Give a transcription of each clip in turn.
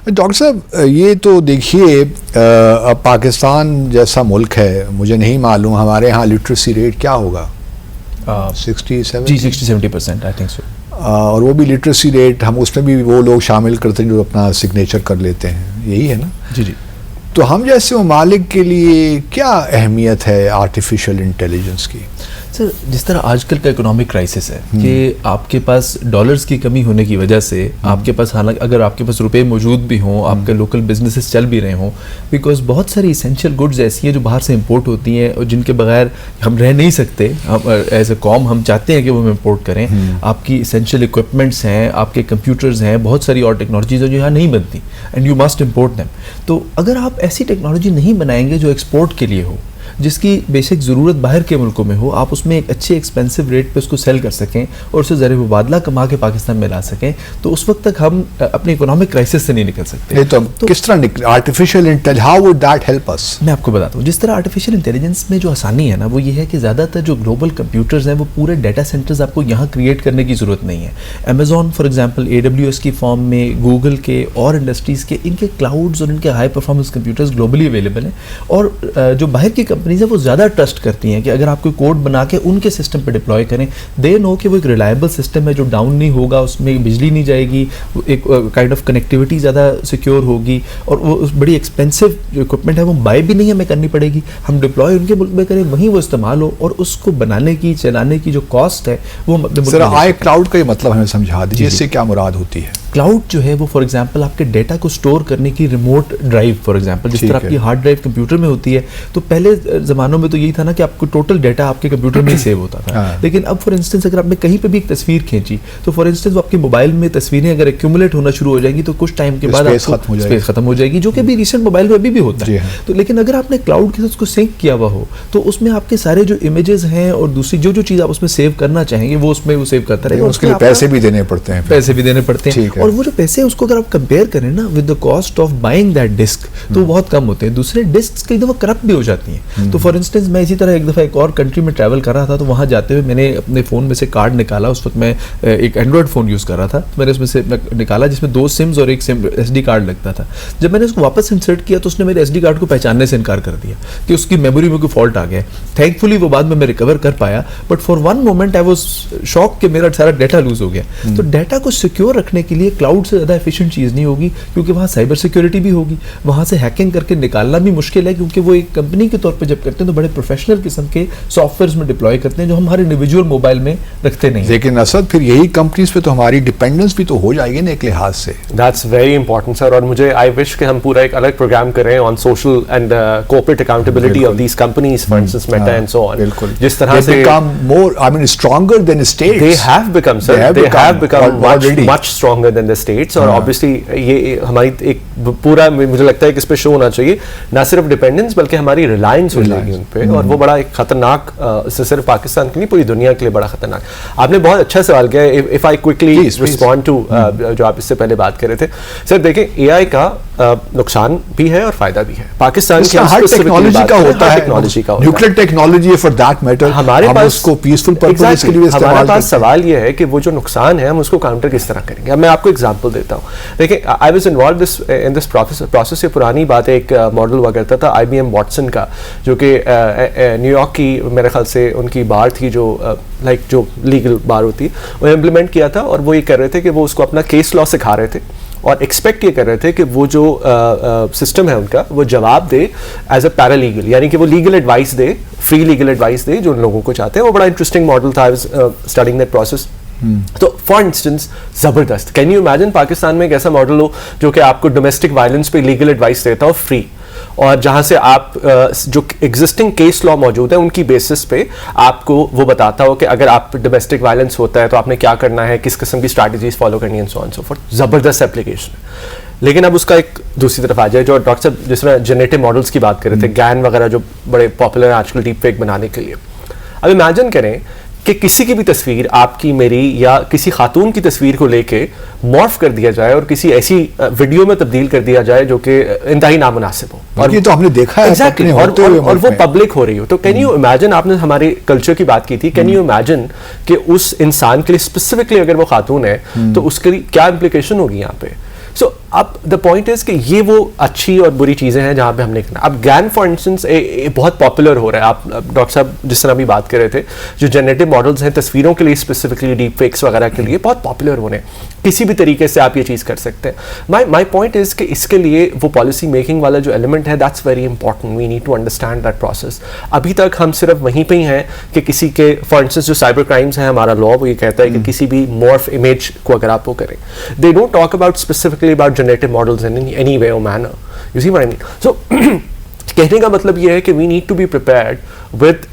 Doctor साहब, ये तो देखिए अब पाकिस्तान जैसा मुल्क है, मुझे नहीं मालूम हमारे यहाँ लिटरेसी रेट क्या होगा, 60-70? जी 60-70% आई थिंक सो। और वो भी लिटरेसी रेट हम उसमें भी वो लोग शामिल करते हैं जो अपना सिग्नेचर कर लेते हैं, यही है ना? जी जी। तो हम जैसे ममालिक के लिए क्या अहमियत है आर्टिफिशियल इंटेलिजेंस की? सर, जिस तरह आजकल का इकोनॉमिक क्राइसिस है कि आपके पास डॉलर्स की कमी होने की वजह से आपके पास, हालांकि अगर आपके पास रुपए मौजूद भी हों, आपके लोकल बिजनेसेस चल भी रहे हों, बिकॉज बहुत सारी इसेंशियल गुड्स ऐसी हैं जो बाहर से इंपोर्ट होती हैं और जिनके बगैर हम रह नहीं सकते। हम एज ए कॉम हम चाहते हैं कि वो हम इंपोर्ट करें। आपकी इसेंशियल इक्विपमेंट्स हैं, आपके कंप्यूटर्स हैं, बहुत सारी और टेक्नोलॉजीज हैं जो यहाँ नहीं बनती and you must import them. तो अगर आप ऐसी टेक्नोलॉजी नहीं बनाएंगे जो एक्सपोर्ट के लिए हो, जिसकी बेसिक ज़रूरत बाहर के मुल्कों में हो, आप उसमें एक अच्छे एक्सपेंसिव रेट पे उसको सेल कर सकें और उससे ज़रिए मुबादला कमा के पाकिस्तान में ला सकें, तो उस वक्त तक हम अपने इकोनॉमिक क्राइसिस से नहीं निकल सकते। तो किस तरह artificial intelligence, how would that help us? मैं आपको बताता हूँ। जिस तरह आर्टिफिशियल इंटेलिजेंस में जो आसानी है ना, वो ये है कि ज़्यादातर जो ग्लोबल कंप्यूटर्स हैं वो पूरे डाटा सेंटर्स आपको यहाँ क्रिएट करने की ज़रूरत नहीं है। अमेजॉन फॉर एग्जाम्पल AWS की फॉर्म में, गूगल के और इंडस्ट्रीज़ के इनके क्लाउड्स और इनके high performance computers globally available हैं। और जो बाहर की कंपनीज हैं वो ज़्यादा ट्रस्ट करती हैं कि अगर आप कोई कोड बना के उनके सिस्टम पे डिप्लॉय करें, दे नो कि वो एक रिलायबल सिस्टम है जो डाउन नहीं होगा, उसमें बिजली नहीं जाएगी, एक काइंड ऑफ कनेक्टिविटी ज़्यादा सिक्योर होगी और वो बड़ी एक्सपेंसिव जो इक्विपमेंट है वो बाय भी नहीं हमें करनी पड़ेगी। हम डिप्लॉय उनके मुल्क में करें, वहीं वो इस्तेमाल हो और उसको बनाने की, चलाने की जो कॉस्ट है वो सर आए क्लाउड का ये मतलब हमें समझा दीजिए, इससे क्या मुराद होती है? क्लाउड जो है वो फॉर एग्जांपल आपके डेटा को स्टोर करने की रिमोट ड्राइव, फॉर एग्जांपल जिस तरह आपकी हार्ड ड्राइव कंप्यूटर में होती है, तो पहले ज़मानों में तो यही था ना कि आपको टोटल डेटा आपके कंप्यूटर में ही सेव होता था। लेकिन अब फॉर इंस्टेंस अगर आपने कहीं पे भी एक तस्वीर खींची तो फॉर इंस्टेंस वो आपके मोबाइल में तस्वीरें अगर एक्यूमुलेट होना शुरू हो जाएंगी तो कुछ टाइम के बाद स्पेस खत्म हो जाएगी, जो कि अभी रिसेंट मोबाइल में अभी भी होता है। तो लेकिन अगर आपने क्लाउड के साथ उसको सिंक किया हुआ हो तो उसमें आपके सारे जो इमेजेस हैं और दूसरी जो चीज़ आप उसमें सेव करना चाहेंगे वो उसमें वो सेव करता रहेगा। उसके लिए पैसे भी देने पड़ते हैं, और वो जो पैसे उसको अगर आप कंपेयर करें ना with the cost of buying that disk तो बहुत कम होते हैं। दूसरे डिस्क कई दफ़ा करप्ट भी हो जाती हैं। तो फॉर इंस्टेंस मैं इसी तरह एक दफ़ा एक और कंट्री में ट्रैवल कर रहा था, तो वहाँ जाते हुए मैंने अपने फ़ोन में से कार्ड निकाला। उस वक्त मैं एक एंड्रॉयड फ़ोन यूज़ कर रहा था, मैंने उसमें से निकाला जिसमें 2 सिम्स और एक सिम SD कार्ड लगता था। जब मैंने उसको वापस इंसर्ट किया तो उसने मेरे SD कार्ड को पहचानने से इनकार कर दिया कि उसकी मेमोरी में कोई फॉल्ट आ गया। थैंकफुली वो बाद में मैं रिकवर कर पाया, but for one moment I was shock कि मेरा सारा डाटा लूज हो गया। तो डाटा को सिक्योर रखने के लिए क्लाउड से ज़्यादा एफिशिएंट चीज़ नहीं होगी, क्योंकि वहाँ साइबर सिक्योरिटी भी होगी, वहाँ से हैकिंग करके निकालना भी मुश्किल है, क्योंकि वो एक कंपनी के तौर पर जब करते हैं तो बड़े प्रोफेशनल किस्म के सॉफ्टवेयर में डिप्लॉय करते हैं जो हम हर इंडिविजुअल मोबाइल में रखते नहीं। लेकिन असद फिर यही कंपनीज पे तो हमारी डिपेंडेंस भी तो हो जाएगी ना एक लिहाज से। दैट्स वेरी इंपॉर्टेंट सर, और मुझे आई विश कि हम पूरा एक अलग प्रोग्राम करें on social and corporate accountability of these companies, for instance Meta and so on. बिल्कुल, जिस तरह से become more, I mean, stronger than states. They have become, sir. They have become much stronger than the states. और obviously ये हमारी एक पूरा, मुझे लगता है कि इस पे शो होना चाहिए ना सिर्फ डिपेंडेंस बल्कि हमारी रिलायंस हो जाएगी उन पे, और वो बड़ा एक खतरनाक, सिर्फ पाकिस्तान के लिए पूरी दुनिया के लिए बड़ा खतरनाक। आपने बहुत अच्छा सवाल किया। If I quickly respond to जो आप इससे पहले बात कर रहे थे सर, देखिए AI का नुकसान भी है और फायदा भी है। पाकिस्तान की हर टेक्नोलॉजी का होता है, टेक्नोलॉजी का nuclear technology for that matter, हमारे पास उसको पीसफुल पर्पस के लिए इस्तेमाल। हमारे पास सवाल ये है कि वो जो नुकसान है हम उसको काउंटर किस तरह करेंगे। अब मैं आपको एग्जांपल देता हूँ। देखिए, I was involved in this process. ये पुरानी बात है, एक मॉडल हुआ करता था IBM वॉटसन का, जो कि न्यूयॉर्क की मेरे ख्याल से उनकी बार थी, जो जो लीगल बार होती है, वो इम्प्लीमेंट किया था। और वो ये कर रहे थे कि वो उसको अपना केस लॉ सिखा रहे थे और एक्सपेक्ट ये कर रहे थे कि वो जो सिस्टम है उनका वो जवाब दे एज अ पैरालीगल, यानी कि वो लीगल एडवाइस दे, फ्री लीगल एडवाइस दे जो लोगों को चाहते हैं। वो बड़ा इंटरेस्टिंग मॉडल था। I was studying that process. तो फॉर इंस्टेंस जबरदस्त, कैन यू इमेजिन पाकिस्तान में एक ऐसा मॉडल हो जो कि आपको डोमेस्टिक वायलेंस पे लीगल एडवाइस देता हो फ्री, और जहां से आप जो एग्जिस्टिंग केस लॉ मौजूद है उनकी बेसिस पे आपको वो बताता हो कि अगर आप डोमेस्टिक वायलेंस होता है तो आपने क्या करना है, किस किस्म की स्ट्रैटेजीज फॉलो करनी है, सो ऑन सो फोर्थ। जबरदस्त एप्लीकेशन। लेकिन अब उसका एक दूसरी तरफ आ जाए, जो डॉक्टर साहब जिस तरह जनरेटिव मॉडल्स की बात कर रहे थे, GAN वगैरह जो बड़े पॉपुलर हैं आजकल डीप फेक बनाने के लिए। अब इमेजिन करें कि किसी की भी तस्वीर, आपकी, मेरी या किसी खातून की तस्वीर को लेके मॉर्फ कर दिया जाए और किसी ऐसी वीडियो में तब्दील कर दिया जाए जो कि इंतहाई नामुनासिब हो। और ये तो हमने देखा है exactly, और वो पब्लिक हो रही हो। तो कैन यू इमेजिन, आपने हमारे कल्चर की बात की थी, कैन यू इमेजिन कि उस इंसान के लिए स्पेसिफिकली अगर वो खातून है तो उसके लिए क्या इम्प्लीकेशन होगी यहाँ पे। सो अब द पॉइंट इज कि ये वो अच्छी और बुरी चीज़ें हैं जहाँ पे हमने करना। अब GAN फॉर इंस्टेंस बहुत पॉपुलर हो रहा है। आप डॉक्टर साहब जिस तरह भी बात कर रहे थे, जो जनरेटिव मॉडल्स हैं तस्वीरों के लिए, स्पेसिफिकली डीप फेक्स वगैरह के लिए बहुत पॉपुलर होने, किसी भी तरीके से आप ये चीज़ कर सकते हैं। माई पॉइंट इज कि इसके लिए वो पॉलिसी मेकिंग वाला जो एलिमेंट है, that's very important, we need to understand that process. अभी तक हम सिर्फ वहीं पे ही हैं कि किसी के, फॉर इंस्टेंस जो साइबर क्राइम्स है, हमारा लॉ वो ये कहता है कि किसी भी मॉर्फ इमेज को अगर आप वो करें, they don't talk about specifically about generative models in any way और manner, you see what I mean. So कहने का मतलब ये है कि we need to be prepared with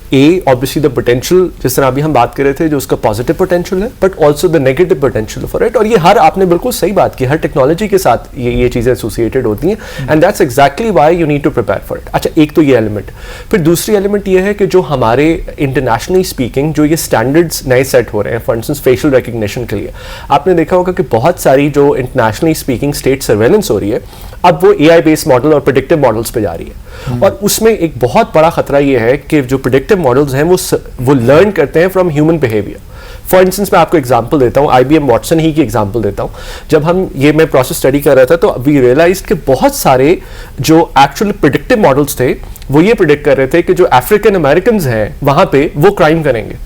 obviously the potential, जिस तरह अभी हम बात कर रहे थे, जो उसका पॉजिटिव पोटेंशियल है, but also the negative potential for it. और ये हर, आपने बिल्कुल सही बात की, हर टेक्नोलॉजी के साथ ये चीज़ें एसोसिएटेड होती हैं, and that's exactly why you need to prepare for it. अच्छा, एक तो ये एलिमेंट, फिर दूसरी एलिमेंट ये है कि जो हमारे इंटरनेशनली स्पीकिंग जो ये स्टैंडर्ड्स नए सेट हो रहे हैं, फॉर इंस्टेंस फेशियल रिकग्निशन के लिए, आपने देखा होगा कि बहुत सारी जो इंटरनेशनली स्पीकिंग स्टेट सर्वेलेंस हो रही है, अब वो AI बेस्ड मॉडल और प्रेडिक्टिव मॉडल्स पे जा रही है। और उसमें एक बहुत बड़ा खतरा ये है कि जो प्रेडिक्टिव मॉडल्स हैं वो लर्न करते हैं from human behaviour. For instance मैं आपको एग्जांपल देता हूँ, IBM वॉटसन ही की एग्जांपल देता हूँ। जब मैं प्रोसेस स्टडी कर रहा था, तो वी रियलाइज्ड कि बहुत सारे जो एक्चुअल प्रेडिक्टिव मॉडल्स थे, वो ये प्रिडिक्ट कर रहे थे कि जो अफ्रीकन अमेरिकन हैं वहाँ पे वो क्राइम करेंगे।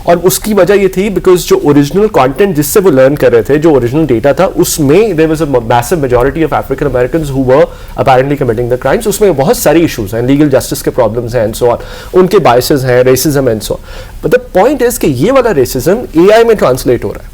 और उसकी वजह ये थी बिकॉज जो ओरिजिनल कंटेंट जिससे वो लर्न कर रहे थे, जो ओरिजिनल डेटा था, उसमें there was a massive majority of African Americans who were apparently committing the crimes. उसमें बहुत सारी इश्यूज हैं, लीगल जस्टिस के प्रॉब्लम्स हैं एंड सो ऑन, उनके बायसेस हैं, racism and so on. But the point is कि ये वाला रेसिज्म AI में ट्रांसलेट हो रहा है।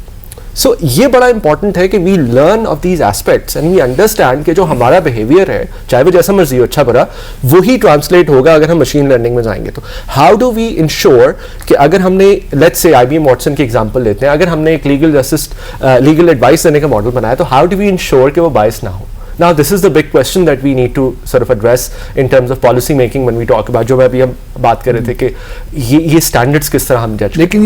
सो ये बड़ा इंपॉर्टेंट है कि we learn of these aspects and we understand कि जो हमारा बिहेवियर है, चाहे वो जैसा मर्जी हो, अच्छा बुरा, वही ट्रांसलेट होगा अगर हम मशीन लर्निंग में जाएंगे। तो हाउ डू वी इंश्योर कि अगर हमने, लेट्स से IBM वॉटसन की एग्जांपल लेते हैं, अगर हमने एक लीगल एडवाइस देने का मॉडल बनाया, तो हाउ डू वी इंश्योर कि वो बायस ना हो। Now this is the big question that we need to sort of address in terms of policy making when we talk about, जो मैं अभी हम बात कर रहे थे कि ये standards किस तरह हम जज। लेकिन